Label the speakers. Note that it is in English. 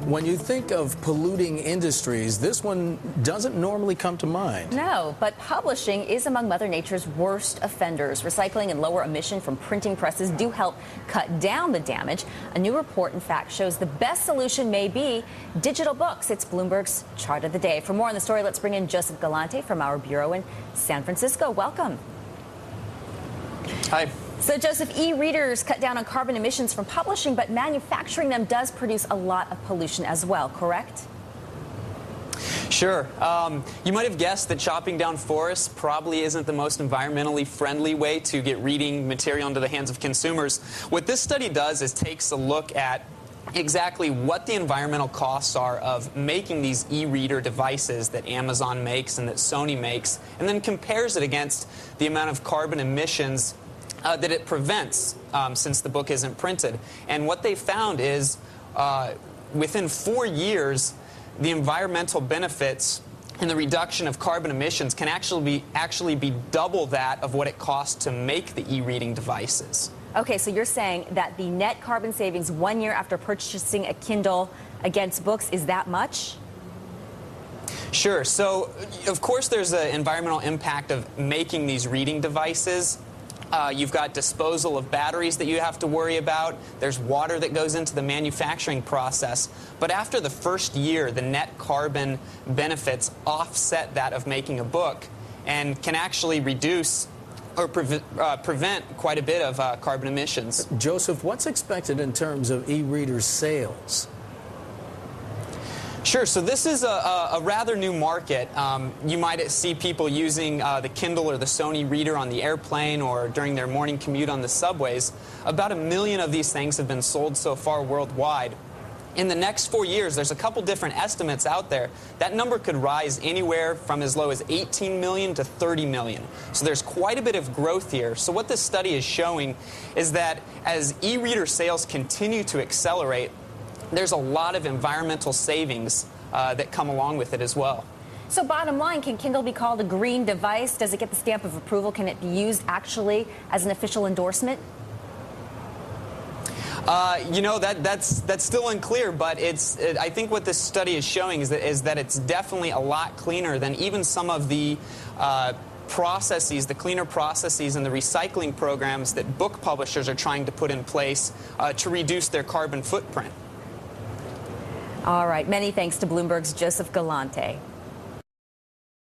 Speaker 1: When you think of polluting industries, this one doesn't normally come to mind.
Speaker 2: No, but publishing is among Mother Nature's worst offenders. Recycling and lower emission from printing presses do help cut down the damage. A new report, in fact, shows the best solution may be digital books. It's Bloomberg's Chart of the Day. For more on the story, let's bring in Joseph Galante from our bureau in San Francisco. Welcome.
Speaker 3: Hi.
Speaker 2: So, Joseph, e-readers cut down on carbon emissions from publishing, but manufacturing them does produce a lot of pollution as well, correct?
Speaker 3: Sure. You might have guessed that chopping down forests probably isn't the most environmentally friendly way to get reading material into the hands of consumers. What this study does is takes a look at exactly what the environmental costs are of making these e-reader devices that Amazon makes and that Sony makes, and then compares it against the amount of carbon emissions that it prevents since the book isn't printed. And what they found is within 4 years, the environmental benefits and the reduction of carbon emissions can actually be double that of what it costs to make the e-reading devices.
Speaker 2: Okay, so you're saying that the net carbon savings 1 year after purchasing a Kindle against books is that much?
Speaker 3: Sure. So, of course, there's an environmental impact of making these reading devices. You've got disposal of batteries that you have to worry about. There's water that goes into the manufacturing process. But after the first year, the net carbon benefits offset that of making a book and can actually reduce or prevent quite a bit of carbon emissions.
Speaker 1: Joseph, what's expected in terms of e-reader sales?
Speaker 3: Sure. So this is a rather new market. You might see people using the Kindle or the Sony reader on the airplane or during their morning commute on the subways. About 1 million of these things have been sold so far worldwide. In the next 4 years, there's a couple different estimates out there. That number could rise anywhere from as low as 18 million to 30 million. So there's quite a bit of growth here. So what this study is showing is that as e-reader sales continue to accelerate, there's a lot of environmental savings that come along with it as well.
Speaker 2: So bottom line, can Kindle be called a green device? Does it get the stamp of approval? Can it be used actually as an official endorsement?
Speaker 3: You know, that's still unclear, but I think what this study is showing is that it's definitely a lot cleaner than even some of the processes, the cleaner processes and the recycling programs that book publishers are trying to put in place to reduce their carbon footprint.
Speaker 2: All right. Many thanks to Bloomberg's Joseph Galante.